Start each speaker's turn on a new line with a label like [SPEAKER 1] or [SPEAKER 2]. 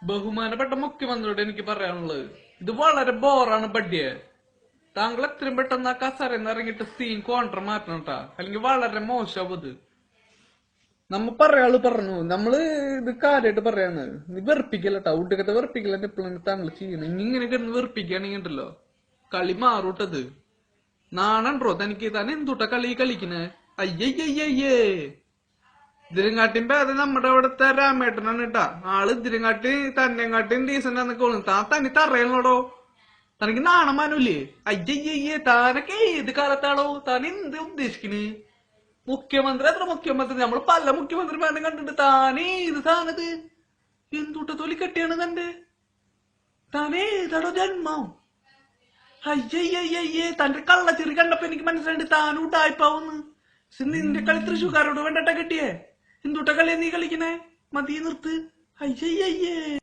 [SPEAKER 1] ബഹുമാനപ്പെട്ട മുഖ്യമന്ത്രിയോട് എനിക്ക് പറയാനുള്ളത്, ഇത് വളരെ ബോറാണ് ബഡ്ഡിയെ. താങ്കൾ എത്രയും പെട്ടെന്ന് ആ കസരന്ന് ഇറങ്ങിയിട്ട് സീൻ കോൺട്ര മാറ്റണം കേട്ടാ, അല്ലെങ്കിൽ വളരെ മോശമാവും ഇത്. നമ്മ പറയാള് പറഞ്ഞു, നമ്മള് ഇത് കാര്യമായിട്ട് പറയാണ്. നീ വെറുപ്പിക്കലട്ടാ, ഉടുക്കത്തെ വെറുപ്പിക്കല എപ്പോഴും താങ്കൾ ചെയ്യണം. ഇങ്ങനെ കിടന്ന് വെറുപ്പിക്കുകയാണെങ്കിൽ ഉണ്ടല്ലോ കളി മാറൂട്ടത്. നാണുണ്ടോ തനിക്ക്? താൻ എന്തുട്ടാ കളി കളിക്കണേ? അയ്യയ്യയ്യേ, ഇതിനെങ്കാട്ടിയും ഭേദം നമ്മുടെ അവിടുത്തെ രാമേട്ടനാണ് കേട്ടാ. ആള് ഇതിനെങ്കാട്ടി തന്നെങ്കാട്ടിയും ഡീസന്റ് ആണെന്നൊക്കെ തോന്നുന്നു. താൻ തനി തറയണോടോ, തനിക്ക് നാണം മാനൂല്ലേ? അയ്യയ്യേ, താനൊക്കെ ഏത് കാലത്താണോ? താൻ എന്ത് ഉദ്ദേശിക്കണ്? മുഖ്യമന്ത്രി എത്ര മുഖ്യമന്ത്രി, നമ്മള് പല മുഖ്യമന്ത്രിമാരെ കണ്ടിട്ട്. താനേ ഏത് സാധനത്? എന്തുട്ട തൊലി കെട്ടിയാണ് തന്റെ? താനേ ഏതാടോ ജന്മം? അയ്യയ്യയ്യേ, തന്റെ കള്ളച്ചെറി കണ്ടപ്പോ എനിക്ക് മനസ്സിലായിട്ട് താനും ഉടായ്പാവുന്ന്. നിന്റെ കളി തൃശ്ശൂക്കാരോട് വേണ്ടട്ട കെട്ടിയേ. എന്തുട്ട കളിയാ നീ കളിക്കണേ? മതി നിർത്ത്. അയ്യയ്യേ.